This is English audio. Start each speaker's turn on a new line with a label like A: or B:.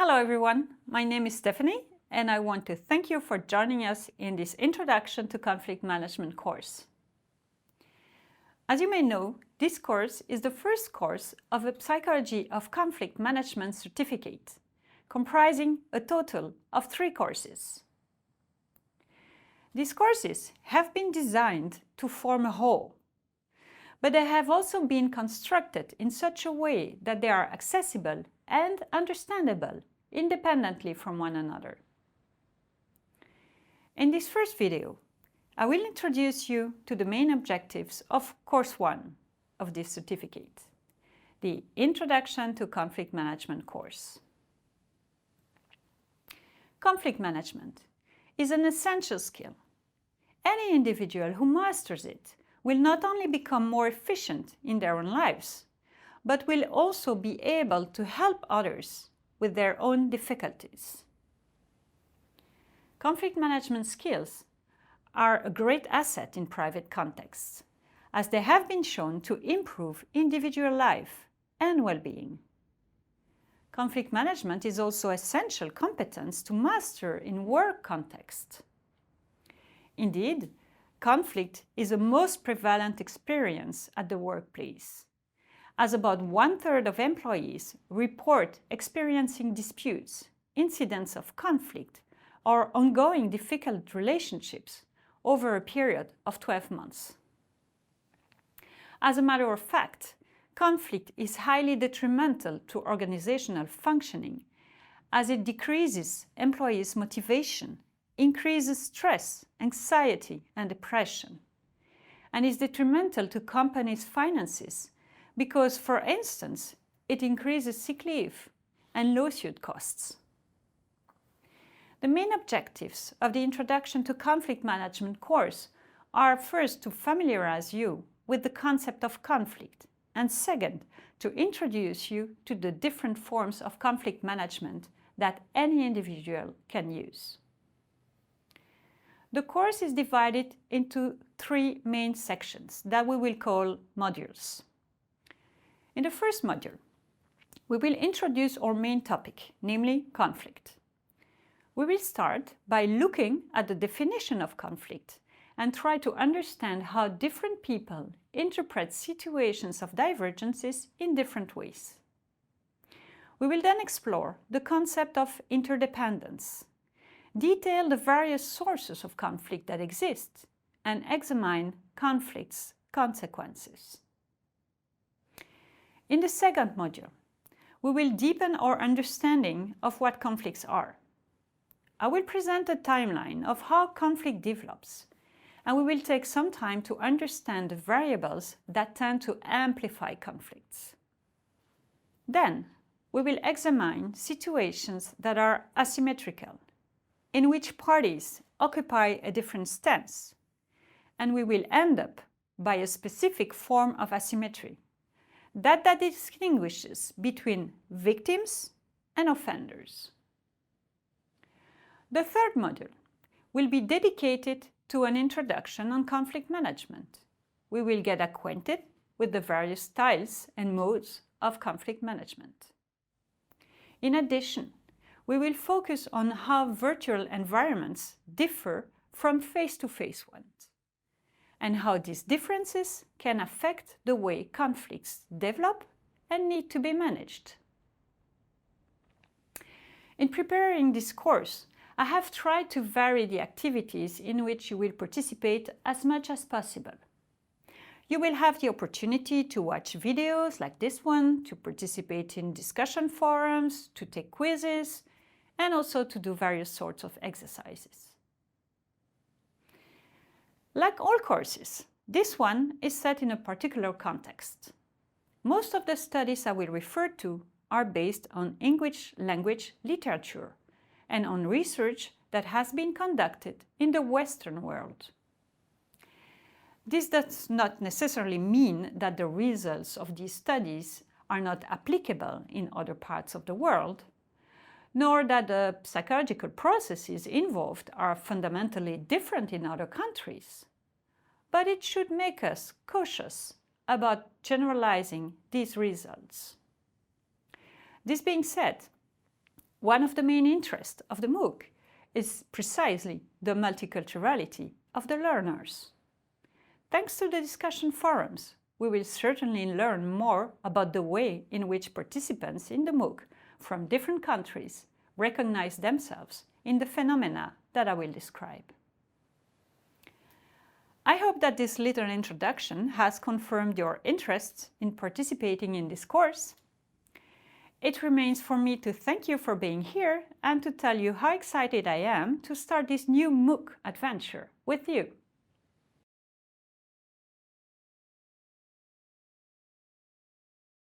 A: Hello everyone, my name is Stephanie and I want to thank you for joining us in this Introduction to Conflict Management course. As you may know, this course is the first course of a Psychology of Conflict Management certificate, comprising a total of 3 courses. These courses have been designed to form a whole, but they have also been constructed in such a way that they are accessible and understandable independently from one another. In this first video, I will introduce you to the main objectives of Course 1 of this certificate, the Introduction to Conflict Management course. Conflict management is an essential skill. Any individual who masters it will not only become more efficient in their own lives, but will also be able to help others with their own difficulties. Conflict management skills are a great asset in private contexts, as they have been shown to improve individual life and well-being. Conflict management is also essential competence to master in work context. Indeed, conflict is the most prevalent experience at the workplace, as about 1/3 of employees report experiencing disputes, incidents of conflict, or ongoing difficult relationships over a period of 12 months. As a matter of fact, conflict is highly detrimental to organizational functioning, as it decreases employees' motivation, increases stress, anxiety, and depression, and is detrimental to companies' finances because, for instance, it increases sick leave and lawsuit costs. The main objectives of the Introduction to Conflict Management course are first to familiarize you with the concept of conflict, and second, to introduce you to the different forms of conflict management that any individual can use. The course is divided into 3 main sections that we will call modules. In the first module, we will introduce our main topic, namely conflict. We will start by looking at the definition of conflict and try to understand how different people interpret situations of divergences in different ways. We will then explore the concept of interdependence, detail the various sources of conflict that exist, and examine conflict's consequences. In the second module, we will deepen our understanding of what conflicts are. I will present a timeline of how conflict develops, and we will take some time to understand the variables that tend to amplify conflicts. Then, we will examine situations that are asymmetrical, in which parties occupy a different stance, and we will end up by a specific form of asymmetry that distinguishes between victims and offenders. The third module will be dedicated to an introduction on conflict management. We will get acquainted with the various styles and modes of conflict management. In addition, we will focus on how virtual environments differ from face-to-face ones, and how these differences can affect the way conflicts develop and need to be managed. In preparing this course, I have tried to vary the activities in which you will participate as much as possible. You will have the opportunity to watch videos like this one, to participate in discussion forums, to take quizzes, and also to do various sorts of exercises. Like all courses, this one is set in a particular context. Most of the studies I will refer to are based on English language literature and on research that has been conducted in the Western world. This does not necessarily mean that the results of these studies are not applicable in other parts of the world, nor that the psychological processes involved are fundamentally different in other countries. But it should make us cautious about generalizing these results. This being said, One of the main interests of the MOOC is precisely the multiculturality of the learners. Thanks to the discussion forums, we will certainly learn more about the way in which participants in the MOOC from different countries recognize themselves in the phenomena that I will describe. I hope that this little introduction has confirmed your interest in participating in this course. It remains for me to thank you for being here and to tell you how excited I am to start this new MOOC adventure with you.